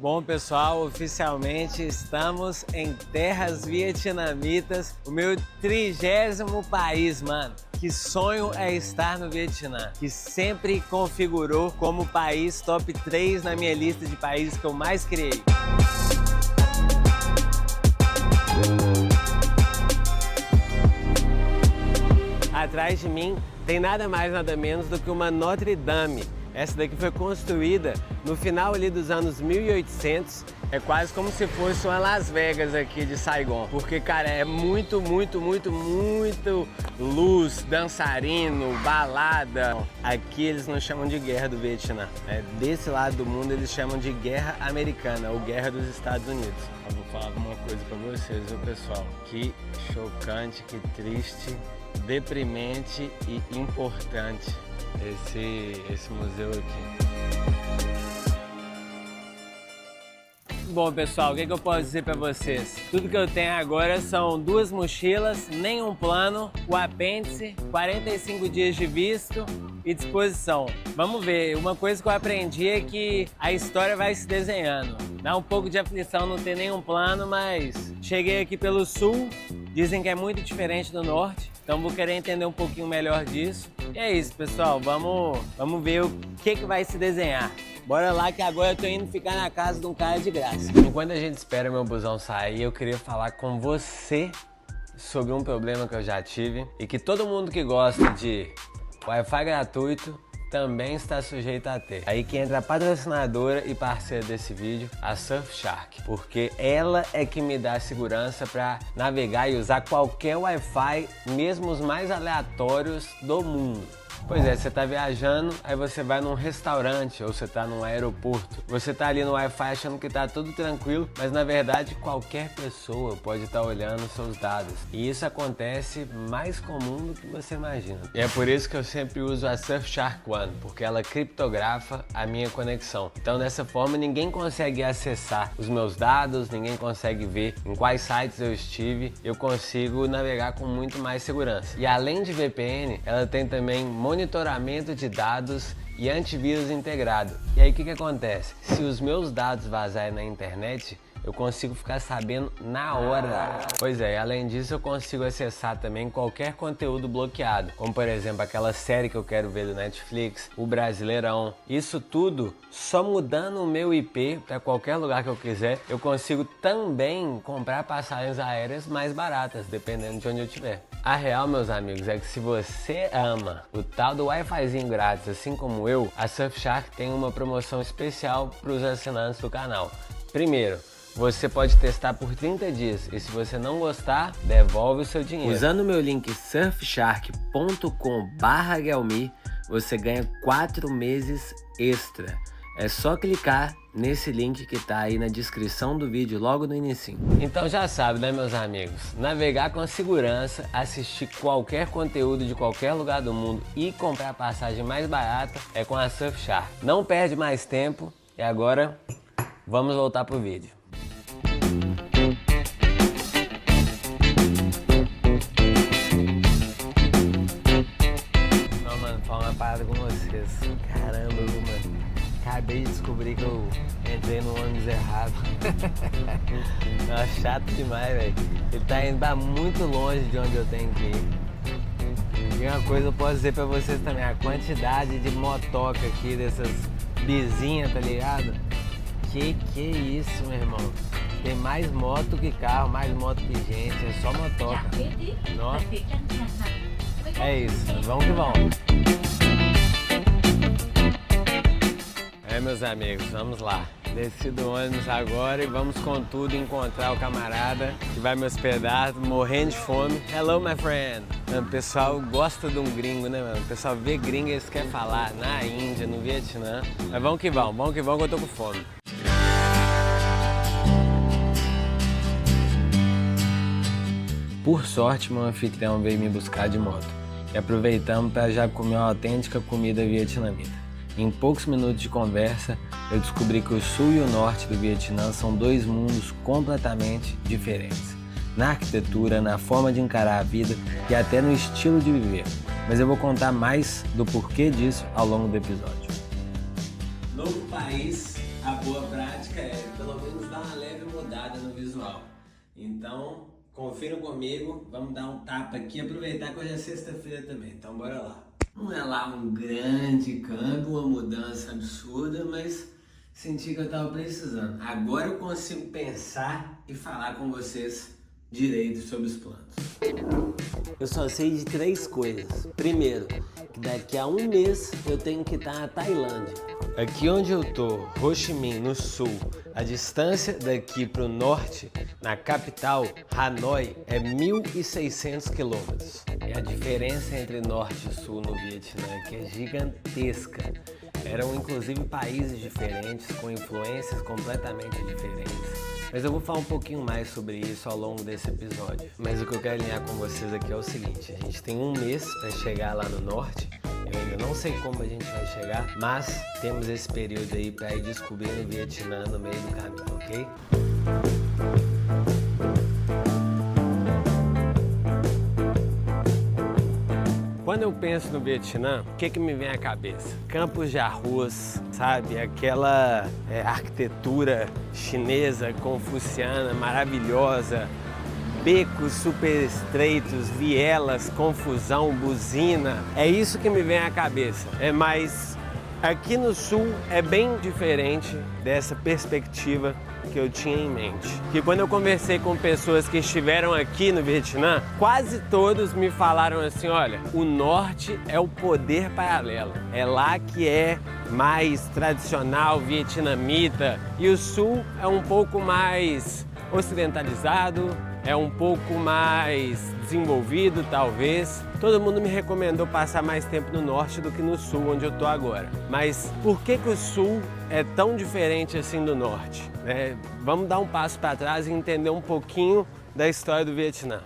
Bom, pessoal, oficialmente estamos em terras vietnamitas, o meu 30º país, mano. Que sonho é estar no Vietnã, que sempre configurou como país top 3 na minha lista de países que eu mais criei. Atrás de mim tem nada mais nada menos do que uma Notre Dame. Essa daqui foi construída no final ali dos anos 1800. É quase como se fosse uma Las Vegas aqui de Saigon. Porque, cara, é muito luz, dançarino, balada. Aqui eles não chamam de guerra do Vietnã. Desse lado do mundo eles chamam de guerra americana ou guerra dos Estados Unidos. Eu vou falar uma coisa pra vocês, viu, pessoal? Que chocante, que triste, deprimente e importante esse museu aqui. Bom, pessoal, o que eu posso dizer para vocês? Tudo que eu tenho agora são 2 mochilas, nenhum plano, o apêndice, 45 dias de visto e disposição. Vamos ver, uma coisa que eu aprendi é que a história vai se desenhando. Dá um pouco de aflição não ter nenhum plano, mas cheguei aqui pelo sul, dizem que é muito diferente do norte, então vou querer entender um pouquinho melhor disso. E é isso, pessoal, vamos ver o que vai se desenhar. Bora lá que agora eu tô indo ficar na casa de um cara de graça. Enquanto a gente espera meu busão sair, eu queria falar com você sobre um problema que eu já tive e que todo mundo que gosta de Wi-Fi gratuito também está sujeito a ter. Aí que entra a patrocinadora e parceira desse vídeo, a Surfshark, porque ela é que me dá segurança para navegar e usar qualquer Wi-Fi, mesmo os mais aleatórios do mundo. Pois é, você tá viajando, aí você vai num restaurante ou você tá num aeroporto. Você tá ali no Wi-Fi achando que tá tudo tranquilo, mas na verdade qualquer pessoa pode estar olhando seus dados. E isso acontece mais comum do que você imagina. E é por isso que eu sempre uso a Surfshark One, porque ela criptografa a minha conexão. Então dessa forma ninguém consegue acessar os meus dados, ninguém consegue ver em quais sites eu estive. Eu consigo navegar com muito mais segurança. E além de VPN, ela tem também monitoramento de dados e antivírus integrado. E aí o que acontece? Se os meus dados vazarem na internet, eu consigo ficar sabendo na hora. Pois é, além disso eu consigo acessar também qualquer conteúdo bloqueado, como por exemplo aquela série que eu quero ver do Netflix, o Brasileirão. Isso tudo só mudando o meu IP para qualquer lugar que eu quiser, eu consigo também comprar passagens aéreas mais baratas, dependendo de onde eu estiver. A real, meus amigos, é que se você ama o tal do Wi-Fizinho grátis, assim como eu, a Surfshark tem uma promoção especial para os assinantes do canal. Primeiro, você pode testar por 30 dias e se você não gostar, devolve o seu dinheiro. Usando o meu link surfshark.com/Guelmi, você ganha 4 meses extra. É só clicar nesse link que tá aí na descrição do vídeo, logo no inicinho. Então já sabe, né, meus amigos? Navegar com segurança, assistir qualquer conteúdo de qualquer lugar do mundo e comprar a passagem mais barata é com a Surfshark. Não perde mais tempo e agora vamos voltar pro vídeo. Não, mano, falar uma parada com vocês. Caramba, mano. Acabei de descobrir que eu entrei no ônibus errado. Nossa, chato demais, velho. Ele tá indo muito longe de onde eu tenho que ir. E uma coisa eu posso dizer pra vocês também, a quantidade de motoca aqui, dessas bizinhas, tá ligado? Que é isso, meu irmão? Tem mais moto que carro, mais moto que gente, é só motoca. Nossa. É isso, vamos que vamos. Meus amigos, vamos lá. Desci do ônibus agora e vamos com tudo encontrar o camarada que vai me hospedar, morrendo de fome. Hello, my friend. Mano, o pessoal gosta de um gringo, né, mano? O pessoal vê gringo e eles querem falar na Índia, no Vietnã. Mas vamos que eu tô com fome. Por sorte, meu anfitrião veio me buscar de moto. E aproveitamos para já comer uma autêntica comida vietnamita. Em poucos minutos de conversa, eu descobri que o sul e o norte do Vietnã são 2 mundos completamente diferentes. Na arquitetura, na forma de encarar a vida e até no estilo de viver. Mas eu vou contar mais do porquê disso ao longo do episódio. Novo país, a boa prática é pelo menos dar uma leve mudada no visual. Então, confiram comigo, vamos dar um tapa aqui, aproveitar que hoje é sexta-feira também, então bora lá. Não é lá um grande câmbio, uma mudança absurda, mas senti que eu tava precisando. Agora eu consigo pensar e falar com vocês direito sobre os planos. Eu só sei de 3 coisas. Primeiro, que daqui a um mês eu tenho que estar na Tailândia. Aqui onde eu tô, Ho Chi Minh, no sul, a distância daqui pro norte, na capital, Hanoi, é 1.600 quilômetros. E a diferença entre norte e sul no Vietnã aqui é gigantesca. Eram inclusive países diferentes, com influências completamente diferentes. Mas eu vou falar um pouquinho mais sobre isso ao longo desse episódio. Mas o que eu quero alinhar com vocês aqui é o seguinte: a gente tem um mês para chegar lá no norte. Eu ainda não sei como a gente vai chegar, mas temos esse período aí para ir descobrindo o Vietnã no meio do caminho, ok? Quando eu penso no Vietnã, o que me vem à cabeça? Campos de arroz, sabe? Aquela arquitetura chinesa, confuciana, maravilhosa. Becos super estreitos, vielas, confusão, buzina. É isso que me vem à cabeça. Mas aqui no sul é bem diferente dessa perspectiva que eu tinha em mente. Que quando eu conversei com pessoas que estiveram aqui no Vietnã, quase todos me falaram assim: olha, o norte é o poder paralelo. É lá que é mais tradicional, vietnamita, e o sul é um pouco mais ocidentalizado, é um pouco mais desenvolvido, talvez. Todo mundo me recomendou passar mais tempo no norte do que no sul, onde eu tô agora. Mas por que o sul é tão diferente assim do norte? Vamos dar um passo para trás e entender um pouquinho da história do Vietnã.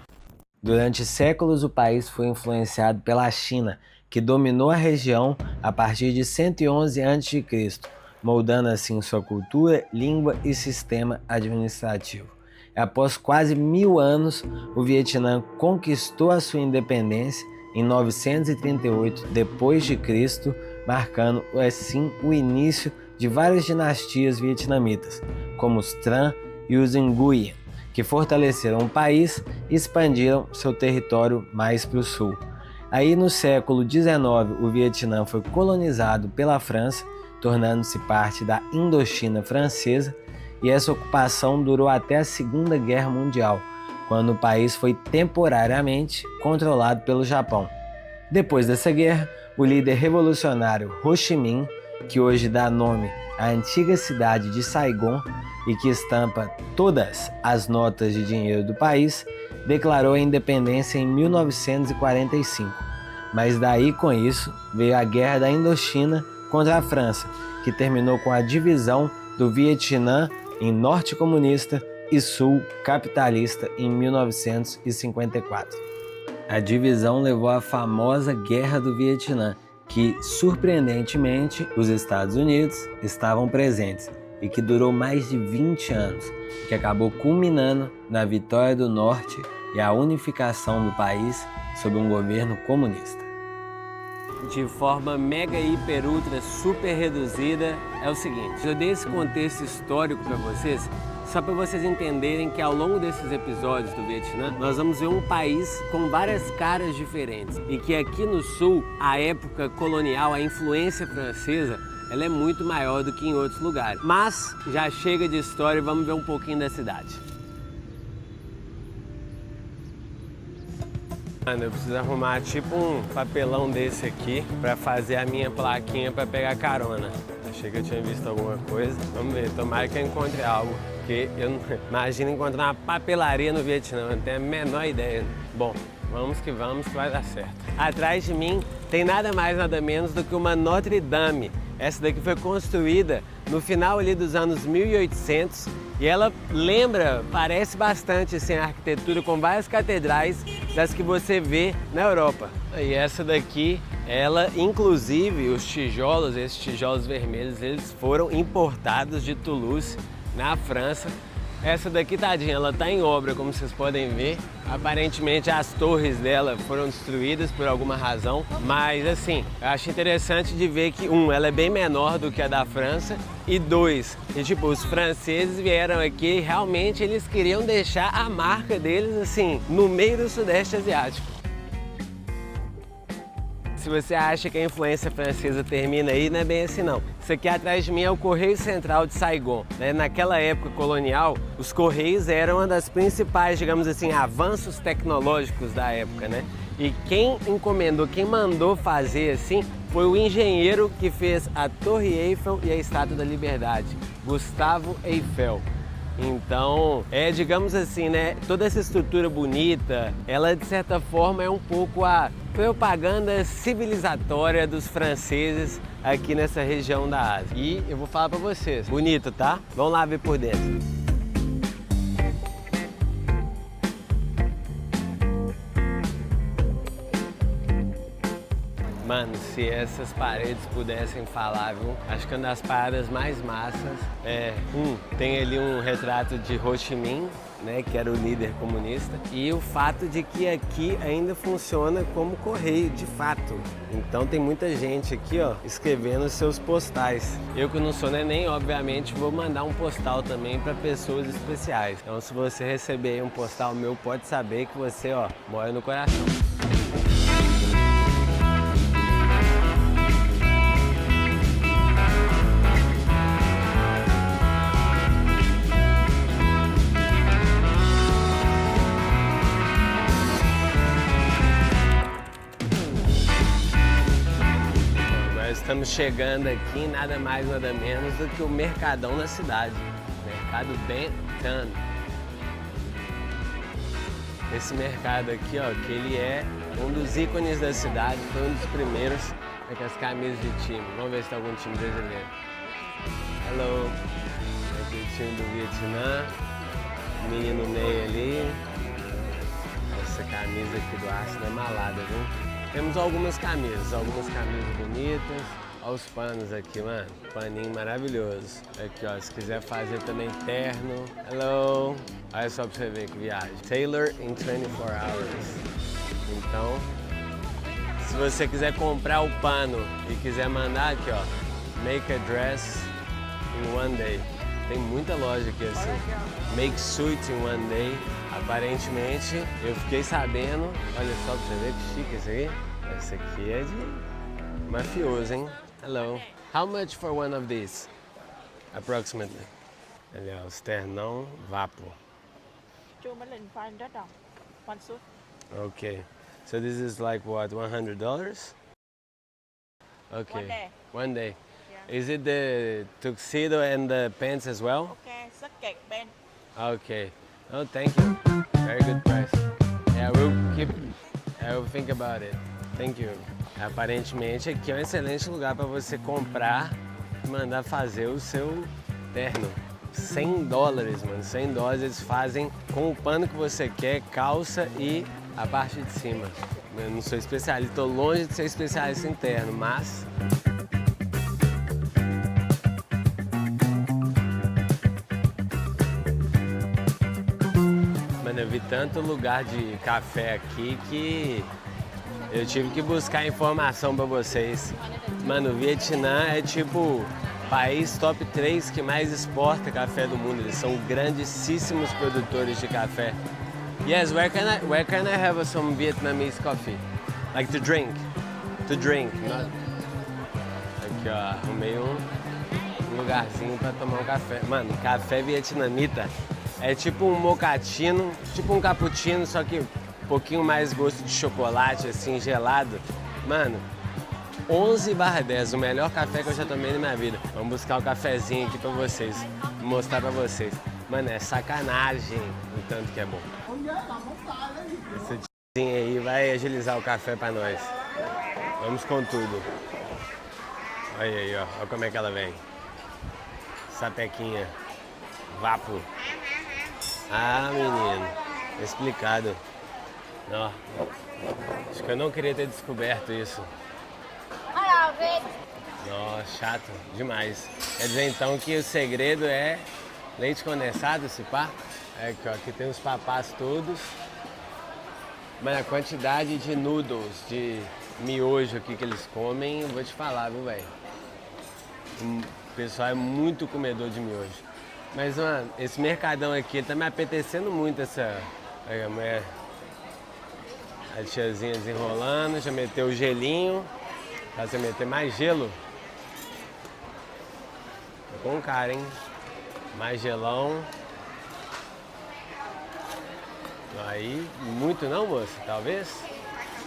Durante séculos, o país foi influenciado pela China, que dominou a região a partir de 111 a.C., moldando assim sua cultura, língua e sistema administrativo. Após quase 1000 anos, o Vietnã conquistou a sua independência em 938 d.C., marcando assim o início de várias dinastias vietnamitas, como os Tran e os Nguyen, que fortaleceram o país e expandiram seu território mais para o sul. Aí no século XIX, o Vietnã foi colonizado pela França, tornando-se parte da Indochina francesa, e essa ocupação durou até a Segunda Guerra Mundial, quando o país foi temporariamente controlado pelo Japão. Depois dessa guerra, o líder revolucionário Ho Chi Minh, que hoje dá nome à antiga cidade de Saigon e que estampa todas as notas de dinheiro do país, declarou a independência em 1945. Mas daí com isso veio a Guerra da Indochina contra a França, que terminou com a divisão do Vietnã em Norte comunista e Sul capitalista em 1954. A divisão levou à famosa Guerra do Vietnã, que, surpreendentemente, os Estados Unidos estavam presentes e que durou mais de 20 anos, que acabou culminando na vitória do Norte e a unificação do país sob um governo comunista. De forma mega, hiper, ultra, super reduzida, é o seguinte: eu dei esse contexto histórico para vocês, só para vocês entenderem que ao longo desses episódios do Vietnã, nós vamos ver um país com várias caras diferentes e que aqui no sul, a época colonial, a influência francesa, ela é muito maior do que em outros lugares. Mas já chega de história e vamos ver um pouquinho da cidade. Mano, eu preciso arrumar tipo um papelão desse aqui pra fazer a minha plaquinha pra pegar carona. Achei que eu tinha visto alguma coisa. Vamos ver, tomara que eu encontre algo. Porque eu não imagino encontrar uma papelaria no Vietnã, não tenho a menor ideia. Bom, vamos que vai dar certo. Atrás de mim tem nada mais, nada menos do que uma Notre Dame. Essa daqui foi construída no final ali dos anos 1800 e ela parece bastante assim, a arquitetura com várias catedrais das que você vê na Europa. E essa daqui, ela inclusive, os tijolos, esses tijolos vermelhos, eles foram importados de Toulouse, na França, Essa daqui, tadinha, ela tá em obra, como vocês podem ver. Aparentemente as torres dela foram destruídas por alguma razão, mas assim, eu acho interessante de ver que, ela é bem menor do que a da França, e dois, tipo, os franceses vieram aqui e realmente eles queriam deixar a marca deles, assim, no meio do Sudeste Asiático. Se você acha que a influência francesa termina aí, não é bem assim não. Isso aqui atrás de mim é o Correio Central de Saigon. Naquela época colonial, os Correios eram uma das principais, digamos assim, avanços tecnológicos da época, né? E quem encomendou, quem mandou fazer assim, foi o engenheiro que fez a Torre Eiffel e a Estátua da Liberdade, Gustave Eiffel. Então, digamos assim, né, toda essa estrutura bonita, ela de certa forma é um pouco a propaganda civilizatória dos franceses aqui nessa região da Ásia. E eu vou falar pra vocês, bonito, tá? Vamos lá ver por dentro. Mano, se essas paredes pudessem falar, viu? Acho que uma das paradas mais massas tem ali um retrato de Ho Chi Minh, né, que era o líder comunista, e o fato de que aqui ainda funciona como correio, de fato. Então tem muita gente aqui, ó, escrevendo seus postais. Eu que não sou neném, obviamente, vou mandar um postal também para pessoas especiais. Então se você receber um postal meu, pode saber que você, ó, mora no coração. Estamos chegando aqui, nada mais, nada menos do que o mercadão da cidade, Mercado Ben Thanh. Esse mercado aqui, ó, que ele é um dos ícones da cidade, foi um dos primeiros com as camisas de time. Vamos ver se tem algum time brasileiro. Hello! Aqui o time do Vietnã, menino Ney ali. Essa camisa aqui do Arsenal é malada, viu? Temos algumas camisas bonitas. Olha os panos aqui, mano. Paninho maravilhoso. Aqui, ó, se quiser fazer também terno. Hello! Olha só pra você ver que viagem. Tailor in 24 hours. Então, se você quiser comprar o pano e quiser mandar aqui, ó, make a dress in one day. Tem muita loja aqui assim. Make suit in one day. Aparentemente, eu fiquei sabendo, olha só pra você ver que chique esse aqui. Esse aqui é de mafioso, hein? Hello. How much for one of these? Approximately. Ali, ó, os ternão Vapo. One suit. Okay. So this is like what, $100? Okay. One day. One day. Yeah. Is it the tuxedo and the pants as well? Okay, jacket, band. Okay. Oh, thank you. Very good price. Yeah, I will think about it. Thank you. Aparentemente aqui é um excelente lugar para você comprar e mandar fazer o seu terno. $100, mano. $100 eles fazem com o pano que você quer, calça e a parte de cima. Eu não sou especialista, tô longe de ser especialista em terno, mas eu vi tanto lugar de café aqui que eu tive que buscar informação pra vocês. Mano, o Vietnã é tipo país top 3 que mais exporta café do mundo. Eles são grandíssimos produtores de café. Yes, where can I have some Vietnamese coffee? Like to drink. To drink. Not... Aqui, ó, arrumei um lugarzinho pra tomar um café. Mano, café vietnamita. É tipo um mocatino, tipo um cappuccino, só que um pouquinho mais gosto de chocolate, assim, gelado. Mano, 11/10, o melhor café que eu já tomei na minha vida. Vamos buscar um cafezinho aqui pra vocês, mostrar pra vocês. Mano, é sacanagem o tanto que é bom. Esse tizinho aí vai agilizar o café pra nós. Vamos com tudo. Olha aí, ó, olha como é que ela vem. Sapequinha. Vapo. Ah, menino, explicado. Ó, acho que eu não queria ter descoberto isso. Nossa, chato demais. Quer dizer então que o segredo é Leite condensado, esse pá. Aqui, ó, aqui tem os papás todos. Mas a quantidade de noodles, de miojo aqui que eles comem, eu vou te falar, viu, velho? O pessoal é muito comedor de miojo. Mas, mano, esse mercadão aqui tá me apetecendo muito, essa... Aí, a mulher... A tiazinha desenrolando, já meteu o gelinho. Pra você meter mais gelo. Tá com cara, hein? Mais gelão. Aí, muito não, moça? Talvez?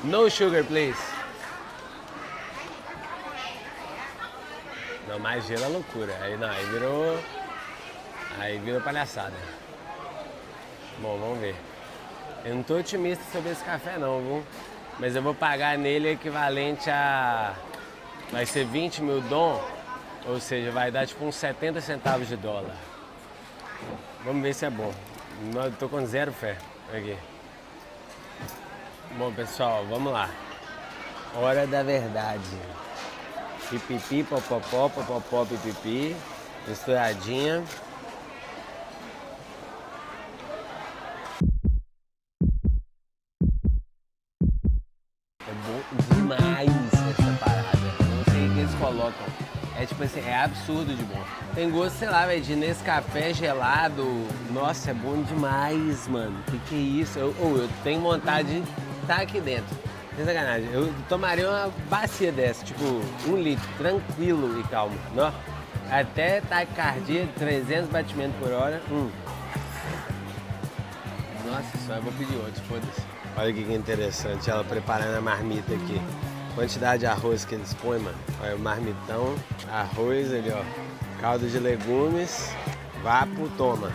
No sugar, please. Não, mais gelo é loucura. Aí não, aí virou... Aí virou palhaçada. Bom, vamos ver. Eu não tô otimista sobre esse café não, viu? Mas eu vou pagar nele equivalente a... Vai ser 20 mil dom, ou seja, vai dar tipo uns 70 centavos de dólar. Vamos ver se é bom. Eu tô com zero fé. Aqui. Bom, pessoal, vamos lá. Hora da verdade. Pipipi, popopó, popopó, pipipi. Misturadinha. É bom demais essa parada. Não sei o que eles colocam. É tipo assim, é absurdo de bom. Tem gosto, sei lá, velho, de Nescafé gelado. Nossa, é bom demais, mano. Que é isso? Eu tenho vontade de estar aqui dentro. Sem sacanagem. Eu tomaria uma bacia dessa, tipo, 1 litro, tranquilo e calmo. Não? Até taquicardia, 300 batimentos por hora. Nossa, só eu vou pedir outro, foda-se. Olha que interessante, ela preparando a marmita aqui. Quantidade de arroz que eles põem, mano. Olha o marmitão, arroz ali, ó. Caldo de legumes, vapo, toma.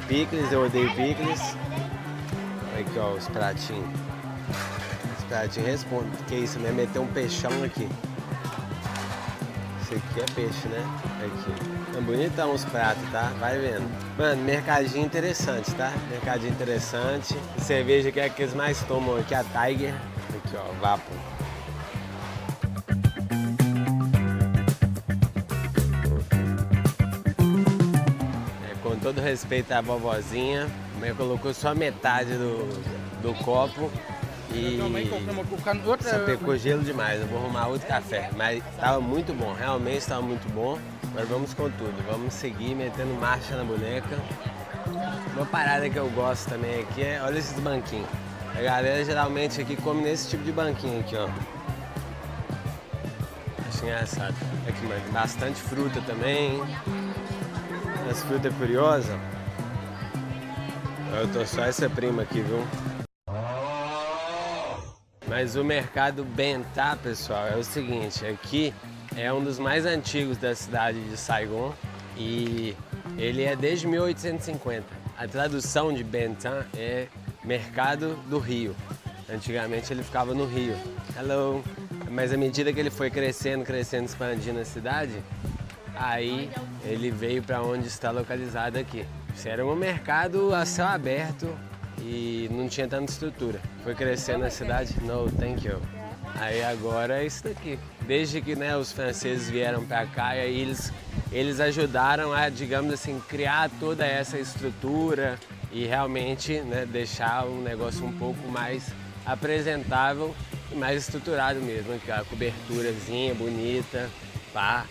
Picles, eu odeio picles. Olha aqui, ó, os pratinhos. Os pratinhos respondem. Que isso, né? Meter um peixão aqui. Esse aqui é peixe, né? Aqui. É bonitão os pratos, tá? Vai vendo. Mano, mercadinho interessante, tá? Mercadinho interessante. Cerveja que é a que eles mais tomam aqui, a Tiger. Aqui, ó, vapo. Com todo respeito à vovozinha, a mulher colocou só metade do copo e sapecou gelo demais. Eu vou arrumar outro café, mas estava muito bom, realmente estava muito bom. Mas vamos com tudo, vamos seguir metendo marcha na boneca. Uma parada que eu gosto também aqui é, olha esses banquinhos. A galera geralmente aqui come nesse tipo de banquinho aqui, ó. Acho engraçado. Aqui, mano, bastante fruta também. As frutas curiosas. Eu tô só essa prima aqui, viu? Mas o mercado Bentá, pessoal, é o seguinte. Aqui é um dos mais antigos da cidade de Saigon. E ele é desde 1850. A tradução de Bentá é Mercado do Rio. Antigamente ele ficava no Rio. Hello! Mas à medida que ele foi crescendo, expandindo a cidade, aí ele veio para onde está localizado aqui. Isso era um mercado a céu aberto e não tinha tanta estrutura. Foi crescendo a cidade. No, thank you. Aí agora é isso daqui. Desde que, né, os franceses vieram para cá, e aí eles ajudaram a, digamos assim, criar toda essa estrutura e realmente, né, deixar o negócio um pouco mais apresentável e mais estruturado mesmo. Aqui, a coberturazinha bonita, pá.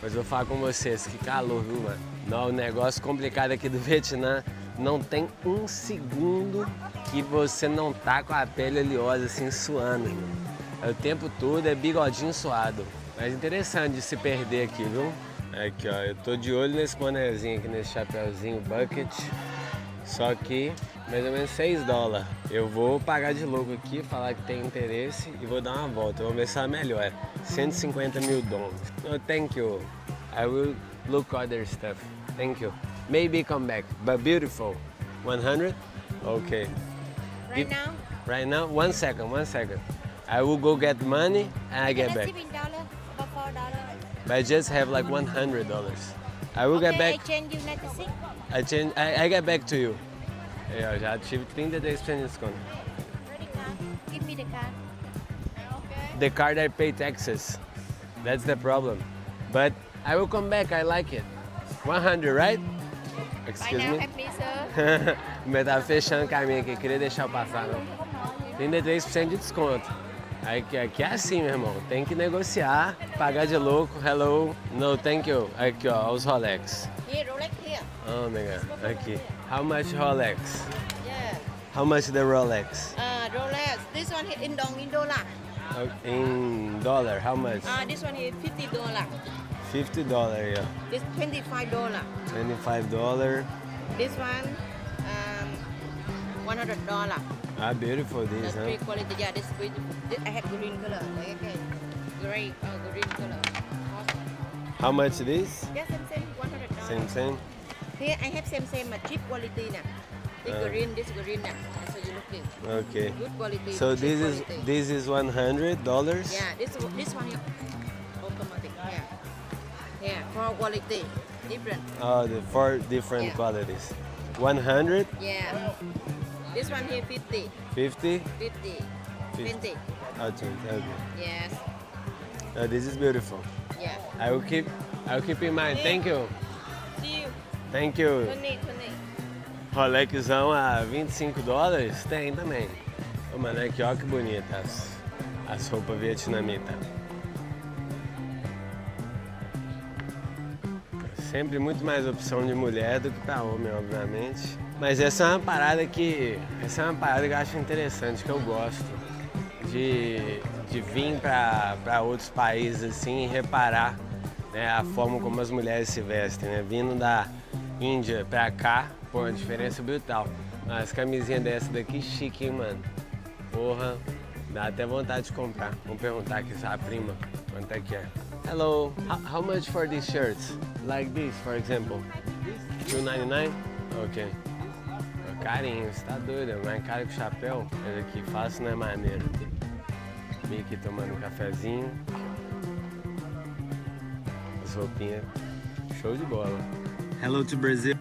Mas eu vou falar com vocês, que calor, viu, mano? Não, o negócio complicado aqui do Vietnã, não tem um segundo que você não tá com a pele oleosa assim, suando, irmão. O tempo todo é bigodinho suado. Mas interessante de se perder aqui, viu? Aqui, ó, eu tô de olho nesse bonezinho aqui, nesse chapéuzinho bucket. Só que mais ou menos 6 dólares. Eu vou pagar de louco aqui, falar que tem interesse e vou dar uma volta. Vamos ver se ela melhora. 150 mil dólares. No, thank you. I will look other stuff. Thank you. Maybe come back. But beautiful. 100? Okay. Right now? Right now? 1 second, 1 second. I will go get money and I get back. $7, about $4. But I just have like $100. I will get back. I change you 96. I get back to you. Eu já tive 33% de desconto. Ready card? Give me the card. Okay. The card I pay taxes. That's the problem. But I will come back. I like it. 100, right? Buy Excuse now, me? happy, sir. Mas tava fechando o caminho aqui, queria deixar eu passar, não. 33% de desconto. Aí aqui é assim, meu irmão. Tem que negociar, pagar de louco. Hello. No, thank you. Aqui, ó, os Rolex. Here, Rolex here. Oh, my God. Aqui. How much Rolex? Yeah. How much the Rolex? Rolex. This one here in dollar. In dollar, how much? This one here $50. $50, yeah. This $25. $25. This one $100. Ah, beautiful The this, three huh? quality. Yeah, this beautiful. I have green color. Okay. Green color. Awesome. How much this? Yeah, same $100. Same. Here I have same cheap quality now. This green now. So you looking Okay. good quality. So cheap this quality. is $100? Yeah, this one here automatic. Yeah, for quality different. Oh, the 4 different Yeah. qualities. 100, Yeah. This one here 50, 50, 20. oh, 20. Okay. Yes. This is beautiful. Yeah. I will keep in mind. Thank you. See you. Thank you. 20. Rolexão a $25? Tem também. Ô, mano, aqui ó que bonita as roupas vietnamitas. Sempre muito mais opção de mulher do que para homem, obviamente. Mas essa é uma parada que eu acho interessante, que eu gosto de vir para outros países assim e reparar, né, a forma como as mulheres se vestem, né? Vindo da Índia pra cá, pô, a diferença é brutal. As camisinhas dessa daqui chique, hein, mano? Porra, dá até vontade de comprar. Vamos perguntar aqui a prima quanto é que é. Hello, how much for these shirts? Like this, for example? $2.99? Ok. Carinho, você tá doido, é mais caro que o chapéu. Olha aqui, fácil não é maneiro. Mickey tomando um cafezinho. As roupinhas, show de bola. Hello to Brazil.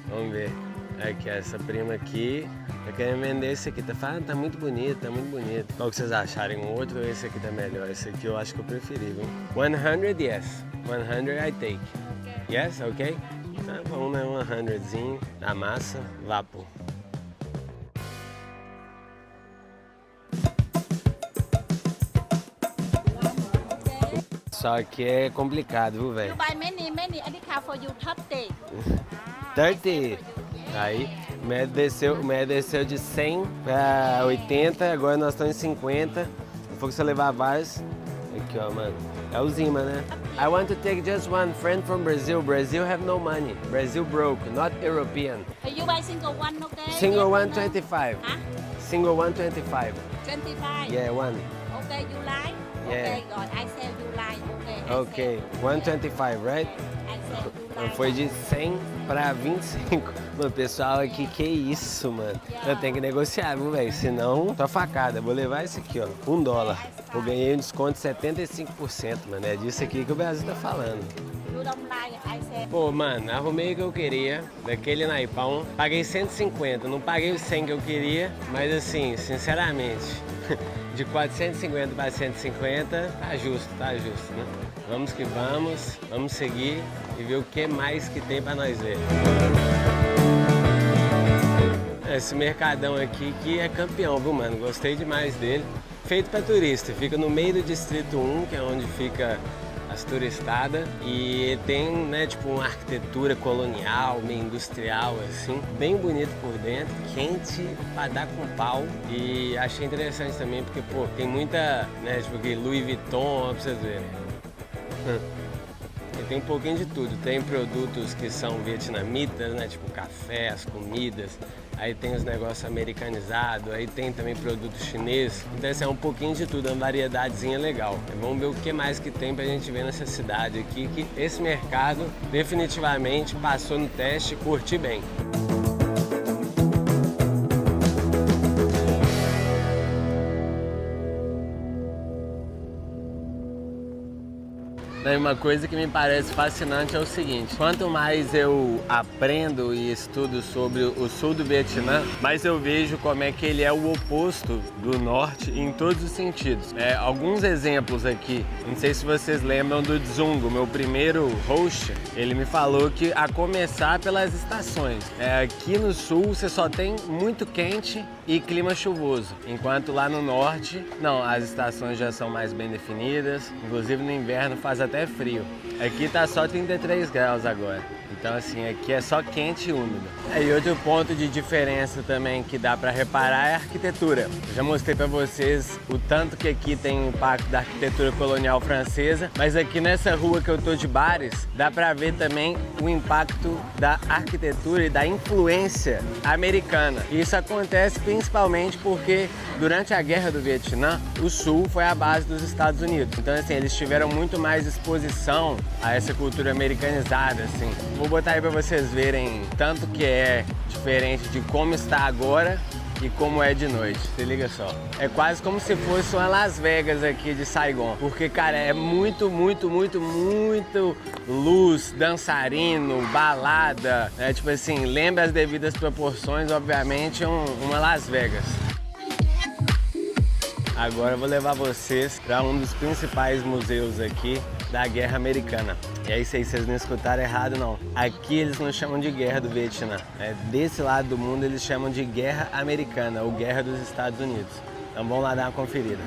Vamos ver. Aqui, essa prima aqui tá querendo vender esse aqui. Tá falando, tá muito bonito, tá muito bonito. Qual que vocês acharem? Um outro ou esse aqui tá melhor? Esse aqui eu acho que eu preferi, viu? 100, yes. 100 I take. Yes, ok? Tá bom, né? 100zinho da massa, vapo. Só que é complicado, viu, velho? You buy many, I discount for you 30. 30. Aí, o médio desceu de 100 para 80, agora nós estamos em 50. Se for que você levar vários. Aqui, ó, mano. É o Zima, né? I want to take just one friend from Brazil. Brazil have no money. Brazil broke, not European. You buy single one, okay? Single one, Yes, 25. Huh? Single one, 25. 25. Yeah, one. Okay, you like? Yeah. Okay, God, I sell you like. Okay. I Okay, 125, right? sell- I sell you like. Foi de 100 para 25. Mano, pessoal aqui, que isso, mano? Eu tenho que negociar, viu, velho? Senão, tô facada. Vou levar esse aqui, ó, $1. Eu ganhei um desconto de 75%, mano. É disso aqui que o Brasil tá falando. You don't like, I sell. Pô, mano, arrumei o que eu queria, daquele naipão. Paguei 150, não paguei os 100 que eu queria, mas assim, sinceramente, de 450 para 150, tá justo, né? Vamos que vamos seguir e ver o que mais que tem pra nós ver. Esse mercadão aqui que é campeão, viu, mano? Gostei demais dele. Feito pra turista, fica no meio do Distrito 1, que é onde fica as turistadas, e tem, né, tipo uma arquitetura colonial, meio industrial, assim, bem bonito por dentro, quente pra dar com pau, e achei interessante também porque, pô, tem muita, né, tipo aqui, Louis Vuitton, ó, pra vocês verem. E tem um pouquinho de tudo, tem produtos que são vietnamitas, né, tipo café, as comidas, aí tem os negócios americanizados, aí tem também produto chinês, então assim, é um pouquinho de tudo, uma variedadezinha legal. Vamos ver o que mais que tem pra gente ver nessa cidade aqui, que esse mercado definitivamente passou no teste e curti bem. E uma coisa que me parece fascinante é o seguinte: quanto mais eu aprendo e estudo sobre o sul do Vietnã, mais eu vejo como é que ele é o oposto do norte em todos os sentidos. Alguns exemplos aqui, não sei se vocês lembram do Dzungo, meu primeiro host, ele me falou que a começar pelas estações. Aqui no sul você só tem muito quente e clima chuvoso, enquanto lá no norte, não, as estações já são mais bem definidas, inclusive no inverno faz até frio. Aqui tá só 33 graus agora, então assim, aqui é só quente e úmido. E outro ponto de diferença também que dá para reparar é a arquitetura. Eu já mostrei para vocês o tanto que aqui tem o impacto da arquitetura colonial francesa, mas aqui nessa rua que eu tô de bares, dá para ver também o impacto da arquitetura e da influência americana. E isso acontece principalmente porque durante a Guerra do Vietnã, o Sul foi a base dos Estados Unidos. Então assim, eles tiveram muito mais exposição a essa cultura americanizada, assim. Vou botar aí para vocês verem tanto que é diferente de como está agora e como é de noite. Se liga só. É quase como se fosse uma Las Vegas aqui de Saigon. Porque, cara, é muito luz, dançarino, balada. Tipo assim, lembra as devidas proporções, obviamente, uma Las Vegas. Agora eu vou levar vocês para um dos principais museus aqui da Guerra Americana. E aí, se vocês não escutaram errado, não. Aqui eles não chamam de Guerra do Vietnã. Desse lado do mundo eles chamam de Guerra Americana, ou Guerra dos Estados Unidos. Então vamos lá dar uma conferida.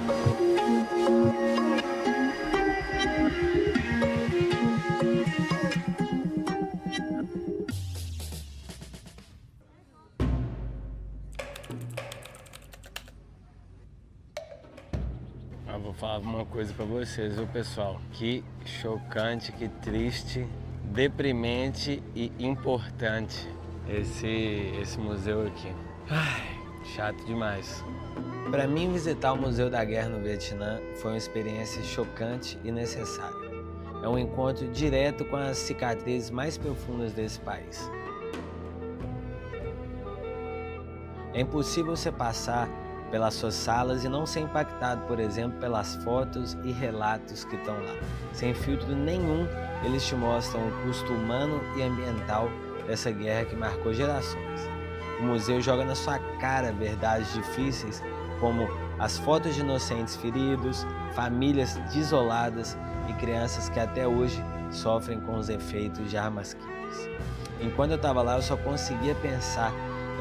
Eu vou falar uma coisa pra vocês, viu, pessoal? Que chocante, que triste, deprimente e importante esse museu aqui. Ai, chato demais. Para mim, visitar o Museu da Guerra no Vietnã foi uma experiência chocante e necessária. É um encontro direto com as cicatrizes mais profundas desse país. É impossível você passar pelas suas salas e não ser impactado, por exemplo, pelas fotos e relatos que estão lá. Sem filtro nenhum, eles te mostram o custo humano e ambiental dessa guerra que marcou gerações. O museu joga na sua cara verdades difíceis, como as fotos de inocentes feridos, famílias desoladas e crianças que até hoje sofrem com os efeitos de armas químicas. Enquanto eu estava lá, eu só conseguia pensar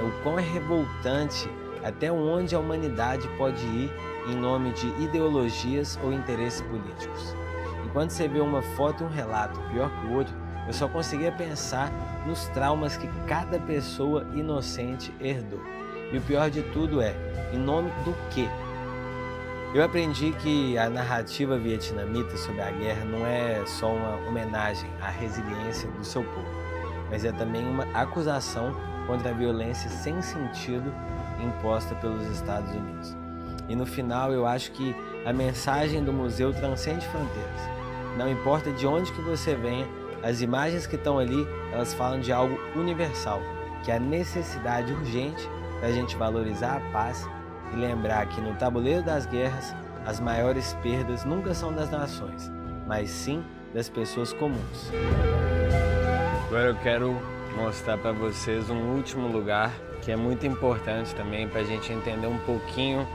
o quão é revoltante até onde a humanidade pode ir em nome de ideologias ou interesses políticos. Enquanto você vê uma foto e um relato pior que o outro, eu só conseguia pensar nos traumas que cada pessoa inocente herdou. E o pior de tudo é, em nome do quê? Eu aprendi que a narrativa vietnamita sobre a guerra não é só uma homenagem à resiliência do seu povo, mas é também uma acusação contra a violência sem sentido imposta pelos Estados Unidos. E no final eu acho que a mensagem do museu transcende fronteiras. Não importa de onde que você venha, as imagens que estão ali, elas falam de algo universal, que é a necessidade urgente da gente valorizar a paz e lembrar que no tabuleiro das guerras, as maiores perdas nunca são das nações, mas sim das pessoas comuns. Agora eu quero mostrar para vocês um último lugar que é muito importante também para a gente entender um pouquinho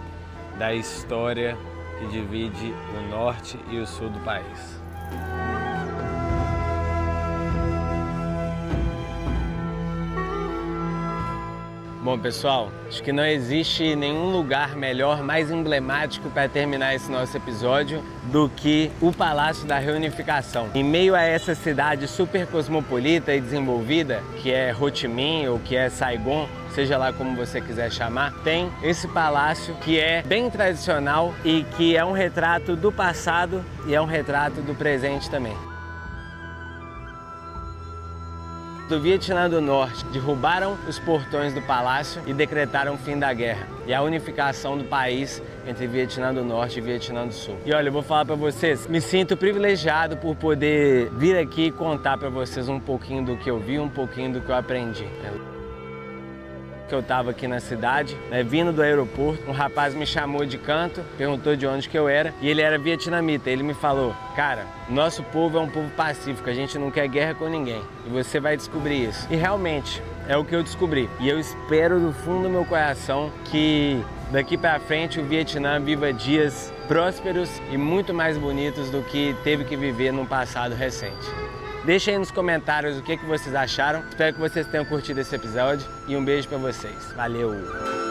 da história que divide o norte e o sul do país. Bom, pessoal, acho que não existe nenhum lugar melhor, mais emblemático para terminar esse nosso episódio do que o Palácio da Reunificação. Em meio a essa cidade super cosmopolita e desenvolvida, que é Ho Chi Minh ou que é Saigon, seja lá como você quiser chamar, tem esse palácio que é bem tradicional e que é um retrato do passado e é um retrato do presente também. Do Vietnã do Norte, derrubaram os portões do palácio e decretaram o fim da guerra e a unificação do país entre Vietnã do Norte e Vietnã do Sul. E olha, eu vou falar para vocês, me sinto privilegiado por poder vir aqui e contar para vocês um pouquinho do que eu vi, um pouquinho do que eu aprendi. que eu tava aqui na cidade, né, vindo do aeroporto. Um rapaz me chamou de canto, perguntou de onde que eu era e ele era vietnamita. Ele me falou, cara, nosso povo é um povo pacífico, a gente não quer guerra com ninguém e você vai descobrir isso. E realmente é o que eu descobri. E eu espero do fundo do meu coração que daqui pra frente o Vietnã viva dias prósperos e muito mais bonitos do que teve que viver no passado recente. Deixem aí nos comentários o que vocês acharam. Espero que vocês tenham curtido esse episódio e um beijo pra vocês. Valeu!